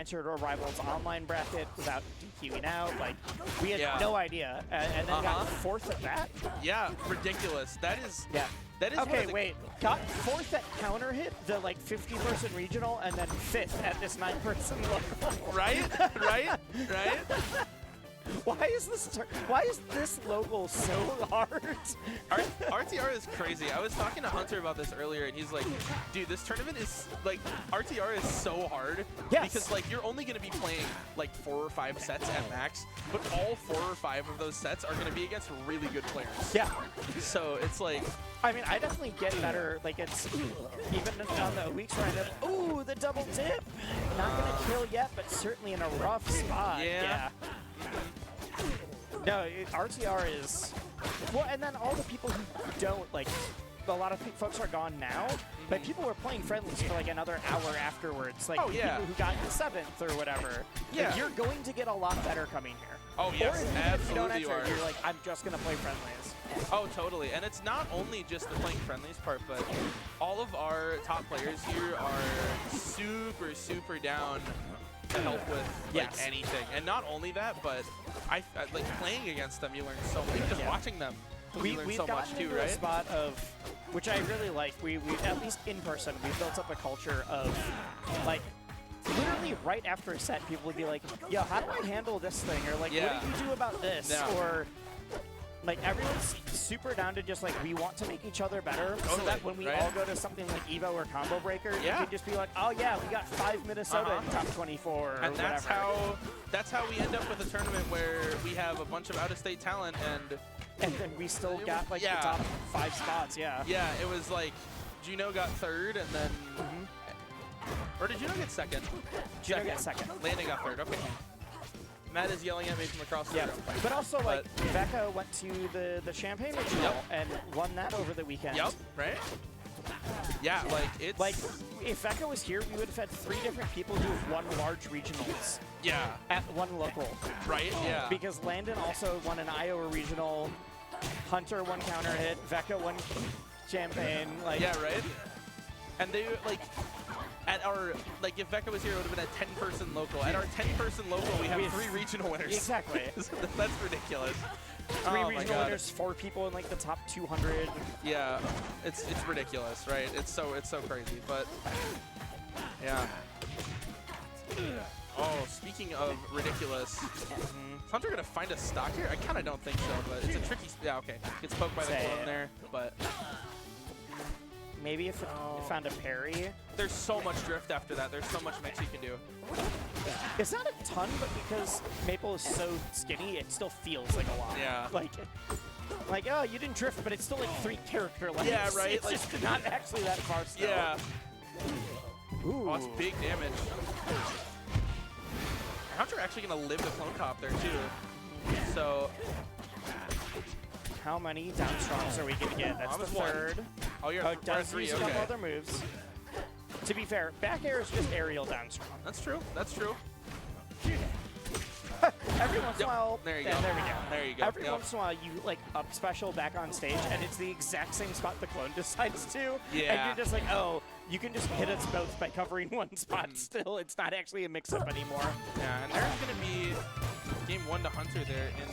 entered our rivals online bracket without DQing out. Like, we had no idea, and then got fourth at that. Yeah, ridiculous. That is. Yeah. That is okay, wait. Got fourth at counter hit, the like 50-person regional, and then fifth at this 9-person local. Right, right, right. Why is this local so hard? RTR is crazy. I was talking to Hunter about this earlier, and he's like, dude, this tournament is, like, RTR is so hard. Yes. Because, like, you're only going to be playing, like, 4 or 5 sets at max, but all 4 or 5 of those sets are going to be against really good players. Yeah. So it's like... I mean, I definitely get better. Like, it's even on the weeks where I end up, ooh, the double dip. Not going to kill yet, but certainly in a rough spot. Yeah. No, RTR is... Well, and then all the people who don't, like, a lot of folks are gone now, but people were playing friendlies for, like, another hour afterwards. Like, people who got in 7th or whatever. Yeah. Like, you're going to get a lot better coming here. Oh, yes, or if you don't enter, are. You're like, I'm just going to play friendlies. Oh, totally. And it's not only just the playing friendlies part, but all of our top players here are super, super down to help with like anything. And not only that, but I like playing against them, you learn so much. Just watching them, you learn so much too, right? A spot of, which I really like, we at least in person, we built up a culture of like, literally right after a set, people would be like, yo, how do I handle this thing? Or like, what do you do about this? Or like, everyone's super down to just like, we want to make each other better, so that when we all go to something like Evo or Combo Breaker, you can just be like, oh yeah, we got 5 Minnesota in top 24 or and whatever. That's how we end up with a tournament where we have a bunch of out-of-state talent and then we still got like the top 5 spots, Yeah, it was like, Juno got 3rd, and then... Or did Juno get 2nd? Juno got 2nd. Landon got 3rd, okay. Matt is yelling at me from across the room. But also, like, Becca went to the Champagne regional and won that over the weekend. Yep, right? Yeah, like, it's... Like, if Becca was here, we would have had 3 different people who have won large regionals. Yeah. At one local. Right, yeah. Because Landon also won an Iowa regional, Hunter won counter hit, Becca won Champagne. Like, yeah, right? And they, like... At our, like, if Becca was here, it would have been a 10-person local. At our 10-person local, we have 3 regional winners. Exactly. That's ridiculous. 3 regional winners, 4 people in, like, the top 200. Yeah, it's ridiculous, right? It's so crazy, but, yeah. Oh, speaking of ridiculous, is Hunter gonna find a stock here? I kind of don't think so, but it's a tricky, yeah, okay. Gets poked by the clone there, but... Maybe if it found a parry. There's so much drift after that. There's so much mix you can do. It's not a ton, but because Maypul is so skinny, it still feels like a lot. Yeah. Like, oh, you didn't drift, but it's still like 3 character lengths. Yeah, right. It's just not actually that far still. Yeah. Ooh. Oh, that's big damage. Hunter actually gonna live the clone top there too. So. How many down strongs are we gonna get? That's the 3rd. Oh, you're does 3, use a couple other moves. To be fair, back air is just aerial down strong. That's true. That's true. Every once in a while, there you go. There we go. There you go. Every once in a while, you like up special back on stage, and it's the exact same spot the clone decides to. Yeah. And you're just like, oh, you can just hit us both by covering one spot. Still, it's not actually a mix-up anymore. Yeah, and there's gonna be game 1 to Hunter there in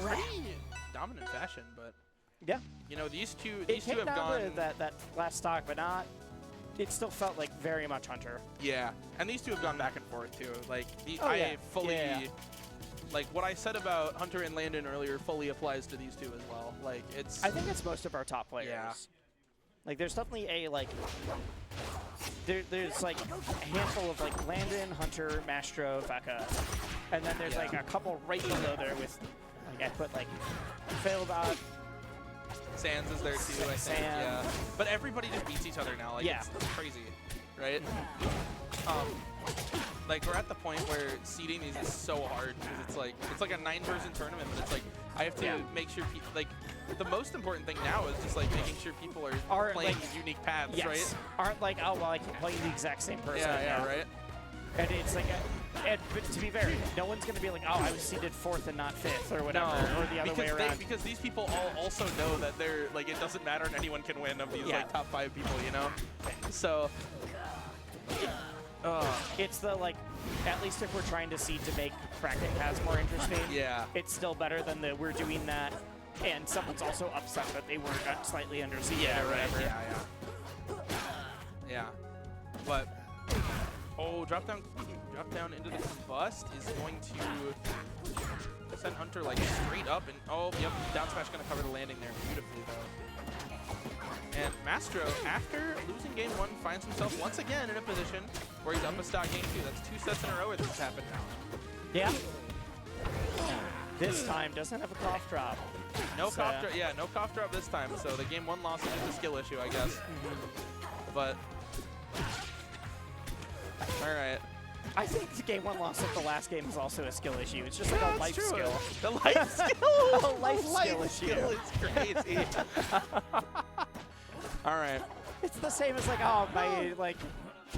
pretty dominant fashion, but. Yeah. You know, these two have gone... that last stock, but not... It still felt like very much Hunter. Yeah, and these two have gone back and forth, too. Like, I fully... Like, what I said about Hunter and Landon earlier fully applies to these two as well. Like, it's... I think it's most of our top players. Yeah. Like, there's definitely a, like... There's, like, a handful of, like, Landon, Hunter, Mastro, Becca. And then there's, like, a couple right below there with... Like, I put, like, Failbot... Sands is there too, I think. Yeah. But everybody just beats each other now. Like, it's crazy, right? Like, we're at the point where seeding these is so hard because it's like a 9-person tournament, but it's like I have to make sure people, like, the most important thing now is just like making sure people are playing like, unique paths, right? Aren't like, oh well, I can play the exact same person. Yeah, right. And it's like, but to be fair, no one's going to be like, oh, I was seeded 4th and not 5th or whatever, or the other way around. Because these people all also know that they're, like, it doesn't matter and anyone can win of these, like, top 5 people, you know? So, It's the, like, at least if we're trying to seed to make bracket paths more interesting, it's still better than the we're doing that, and someone's also upset that they were slightly under seeded or whatever. Yeah. But, drop down into the combust is going to send Hunter, like, straight up, and, down smash going to cover the landing there beautifully, though. And Mastro, after losing game 1, finds himself once again in a position where he's up a stock game 2. That's 2 sets in a row where this has happened now. Yeah. This time doesn't have a cough drop. No cough drop. Yeah, no cough drop this time. So the game 1 loss is just a skill issue, I guess. But all right. I think the game 1 loss of the last game is also a skill issue. It's just like a life skill. The life skill. A life skill issue. Skill is crazy. All right. It's the same as like,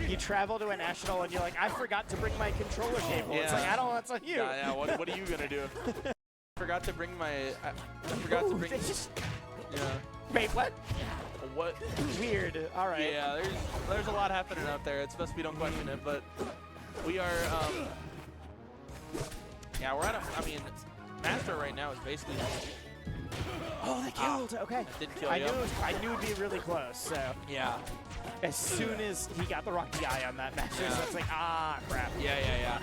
you travel to a national and you're like, I forgot to bring my controller cable. It's like, I don't know, it's on you. Yeah, what are you gonna do? I forgot to bring my, Wait, what? What? Weird, all right. Yeah, there's a lot happening out there. It's best we don't question it, but we are, we're at Master right now is basically. Oh, they killed. Okay. Didn't kill I knew it'd be really close. So yeah. As soon as he got the rock DI on that match, so it's like, crap. Yeah.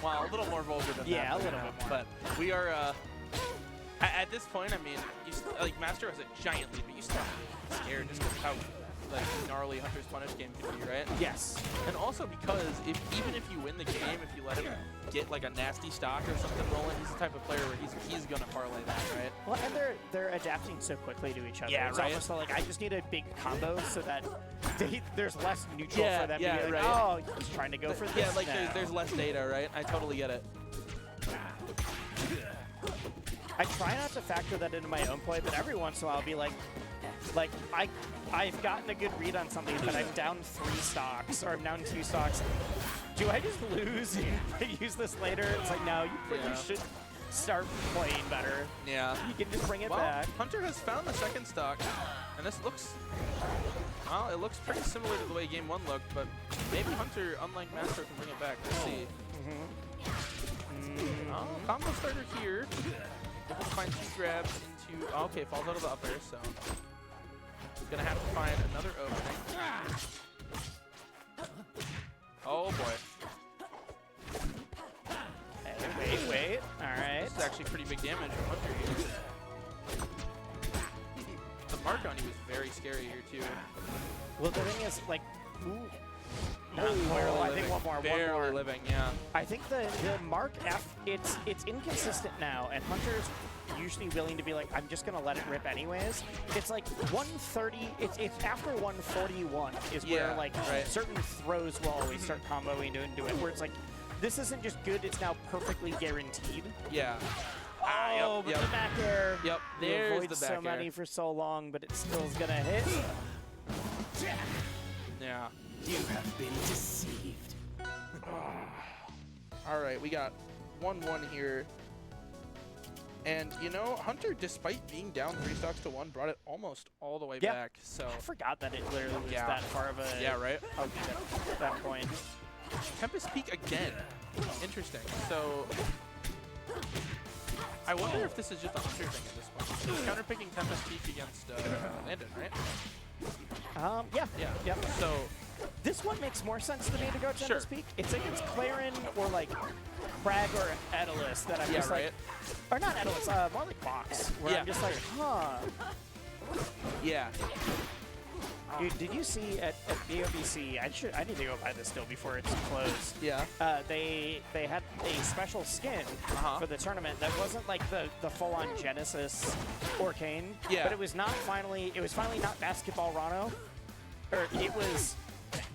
Well, a little more vulgar than that. Yeah, a little bit more. But we are. At this point, I mean, Master has a giant lead, but you still have to be scared just because how gnarly Hunter's punish game can be, right? Yes. And also because even if you win the game, if you let him get like a nasty stock or something rolling, he's the type of player where he's gonna parlay that, right? Well, and they're adapting so quickly to each other. Yeah, it's right. almost like I just need a big combo so that there's less neutral for them to be like, right. oh, he's trying to go for this. Yeah, like there's less data, right? I totally get it. I try not to factor that into my own play, but every once in a while I'll be like I've gotten a good read on something, but I'm down 3 stocks, or I'm down 2 stocks. Do I just lose and use this later? It's like, no, you should start playing better. Yeah. You can just bring it back. Hunter has found the second stock, and this looks, well, it looks pretty similar to the way game 1 looked, but maybe Hunter, unlike Master, can bring it back. Let's see. Combo starter here. Able to find 2 grabs into, okay, falls out of the upper, so he's gonna have to find another opening. Oh boy. Hey, wait. All right. This is actually pretty big damage from Hunter here. The mark on you is very scary here too. Well, the thing is, like, not barely. I think one more. Barely living, yeah. I think the mark F, it's inconsistent now, and Hunter's usually willing to be like, I'm just gonna let it rip anyways. It's like 130. It's after 141 is where like certain throws will always start comboing into it. Where it's like, this isn't just good; it's now perfectly guaranteed. Yeah. Oh, but the back air. Yep. There's avoids the back air. so many for so long, but it still is gonna hit. Yeah. You have been deceived. All right, we got 1-1 here. And, you know, Hunter, despite being down 3 stocks to 1, brought it almost all the way back. So I forgot that it literally was that far of a... Yeah, right? that point. Tempest Peak again. Interesting. So I wonder if this is just a Hunter thing at this point. He's counterpicking Tempest Peak against Landon, right? Yeah. Yep. So this one makes more sense to me to go Tempest Peak. It's against Clarin or like Crag or Edelus that I'm just like, or not Edelus, more like Box, where I'm just like, huh. Yeah. Dude, did you see at BOBC? I need to go buy this still before it's closed. Yeah. They had a special skin for the tournament that wasn't like the full-on Genesis Arcane. Yeah. But it was finally not Basketball Rano, or it was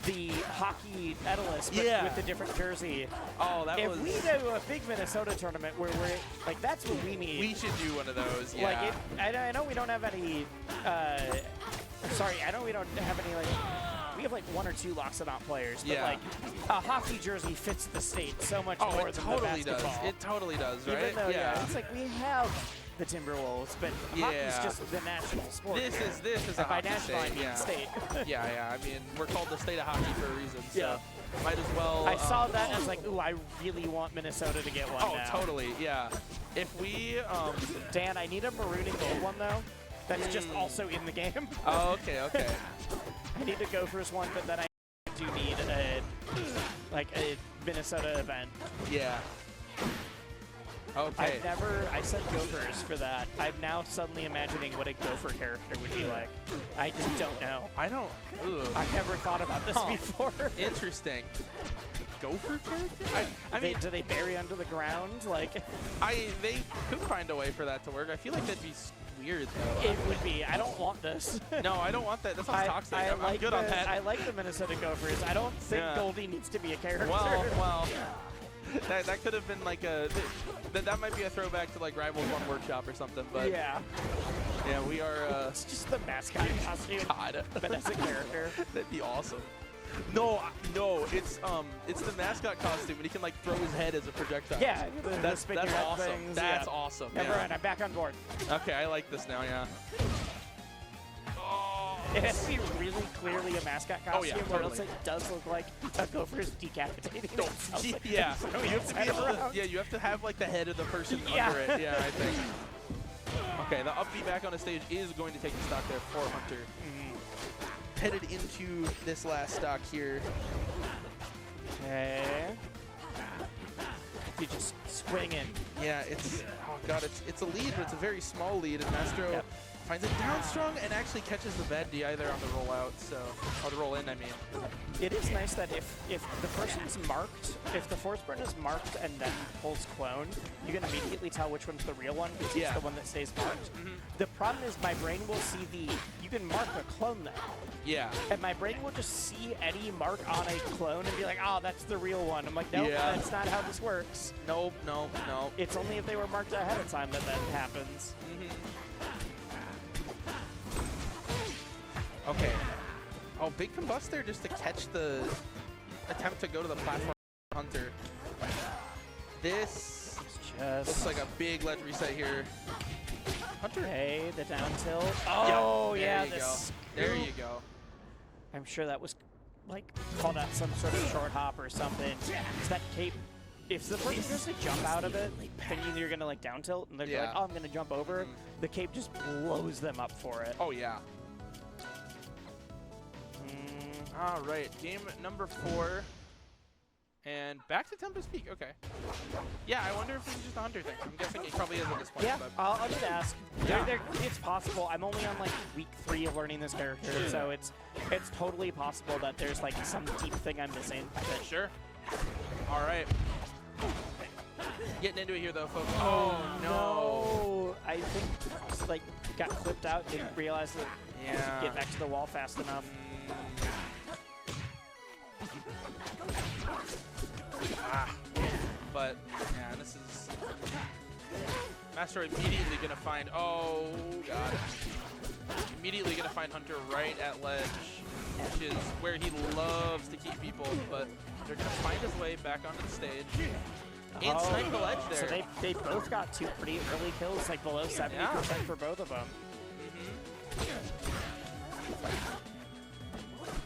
the hockey Edelus, but with the different jersey. Oh, that was. If we do a big Minnesota tournament where we're like, that's what we need. We should do one of those. Yeah. Like I know we don't have any. Sorry, I know we don't have any, like, we have like 1 or 2 Loxodont players, but like a hockey jersey fits the state so much more than the basketball. It totally does, right? Even though, it's like we have the Timberwolves, but Yeah. hockey's just the national sport. This is a And by hockey national, state. I mean Yeah. state. Yeah. I mean, we're called the state of hockey for a reason. So Yeah. might as well. I saw that and I was like, ooh, I really want Minnesota to get one Oh, now. totally. Yeah. If we. Dan, I need a maroon and gold one though. That's just also in the game. Oh, okay. I need a Gophers one, but then I do need a Minnesota event. Yeah. Okay. I said Gophers for that. I'm now suddenly imagining what a Gopher character would be like. I just don't know. I don't. Ugh. I've never thought about this before. Interesting. Gopher character? I mean, do they bury under the ground? Like, they could find a way for that to work. I feel like that'd be weird though. it would be. I don't want this. No, I don't want that. That sounds toxic. I'm good on that. I like the Minnesota Gophers. I don't think Goldie needs to be a character. Well. That could have been like that might be a throwback to like Rivals One Workshop or something, but yeah, we are. It's just the mascot costume, God, but as a character. That'd be awesome. No, it's the mascot costume, and he can like throw his head as a projectile. Yeah, that's awesome. Things. That's awesome. Never mind, I'm back on board. Okay, I like this now. Yeah. It has to be really clearly a mascot costume, Oh, yeah, or else totally. it does look like a Gopher's decapitating itself. Yeah. So You have to be able to, you have to have like the head of the person under it. Yeah, I think. Okay, the up B back on the stage is going to take the stock there for Hunter. Headed into this last stock here. Okay. You just swing in. Yeah, it's it's a lead, but it's a very small lead, and Mastro finds it down strong and actually catches the bad DI there on the rollout. So, or the roll in, I mean. It is nice that if the person's marked, if the Forsburn is marked and then pulls clone, you can immediately tell which one's the real one because it's the one that stays marked. The problem is my brain will see you can mark a clone though. Yeah. And my brain will just see any mark on a clone and be like, oh, that's the real one. I'm like, nope, that's not how this works. Nope. It's only if they were marked ahead of time that happens. Okay. Oh, big combust there just to catch the attempt to go to the platform Hunter. This looks like a big ledge reset here. Hunter. Okay, the down tilt. Oh, yeah. There you go. I'm sure that was like called out some sort of short hop or something. Is that cape? If the person goes to jump out of it, thinking you're going to like down tilt, and they're like, oh, I'm going to jump over, the cape just blows them up for it. Oh, yeah. All right, game number 4. And back to Tempest Peak, okay. Yeah, I wonder if this is just a Hunter thing. I'm guessing it probably is at this point. Yeah, but I'll just ask. Yeah. It's possible. I'm only on like week 3 of learning this character, so it's totally possible that there's like some deep thing I'm missing. Sure. All right. Getting into it here though, folks. Oh no! I think like got clipped out. Didn't realize that I could get back to the wall fast enough. But yeah, this is Master immediately gonna find. Oh god! Immediately gonna find Hunter right at ledge, which is where he loves to keep people. But they're gonna find his way back onto the stage and snipe the ledge there. So they both got 2 pretty early kills, like below 70% for both of them.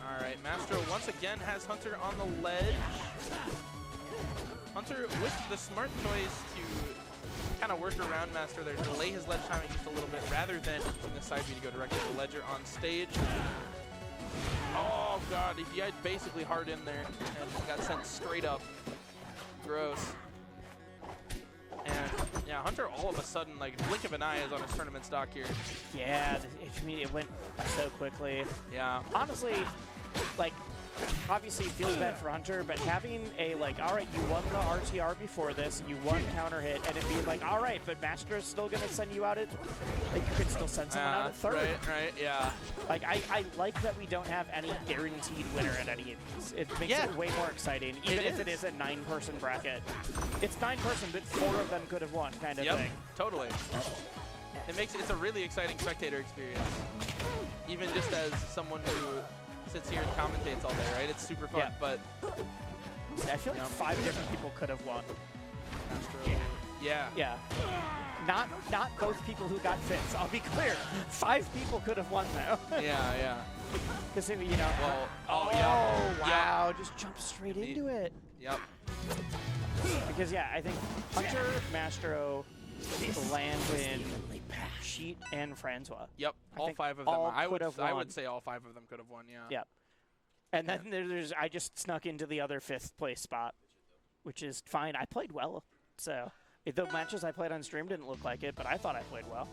All right, Mastro once again has Hunter on the ledge. Hunter with the smart choice to kind of work around Master there, delay his ledge timing just a little bit rather than using the side B to go directly to the ledger on stage. Oh god, he had basically hard in there and got sent straight up. Gross. And yeah, Hunter all of a sudden, like blink of an eye, is on his tournament stock here. Yeah, it went so quickly. Yeah. Honestly, like, obviously it feels bad for Hunter, but having a, like, all right, you won the RTR before this, you won counter hit, and it being like, all right, but Master's still going to send you out at, like, you could still send someone out at 3rd. Right, yeah. Like, I like that we don't have any guaranteed winner at any of these. It makes it way more exciting, even if it is a 9-person bracket. It's 9-person, but 4 of them could have won, kind of thing. Totally. It's a really exciting spectator experience. Even just as someone who sits here and commentates all day, right? It's super fun, but I feel like 5 different people could have won. Mastro. Yeah. Yeah. Not both people who got fifths. I'll be clear. 5 people could have won though. Yeah, yeah. Because you know. Well, oh yeah. wow! Yep. Just jump straight into it. Yep. Because yeah, I think Hunter, Mastro, Landwin, Sheet, and Francois. Yep. I All think 5 of them. all I could have would won. say all 5 of them could have won. Yeah. Yep. And then there's I just snuck into the other 5th place spot, which is fine. I played well, so the matches I played on stream didn't look like it, but I thought I played well.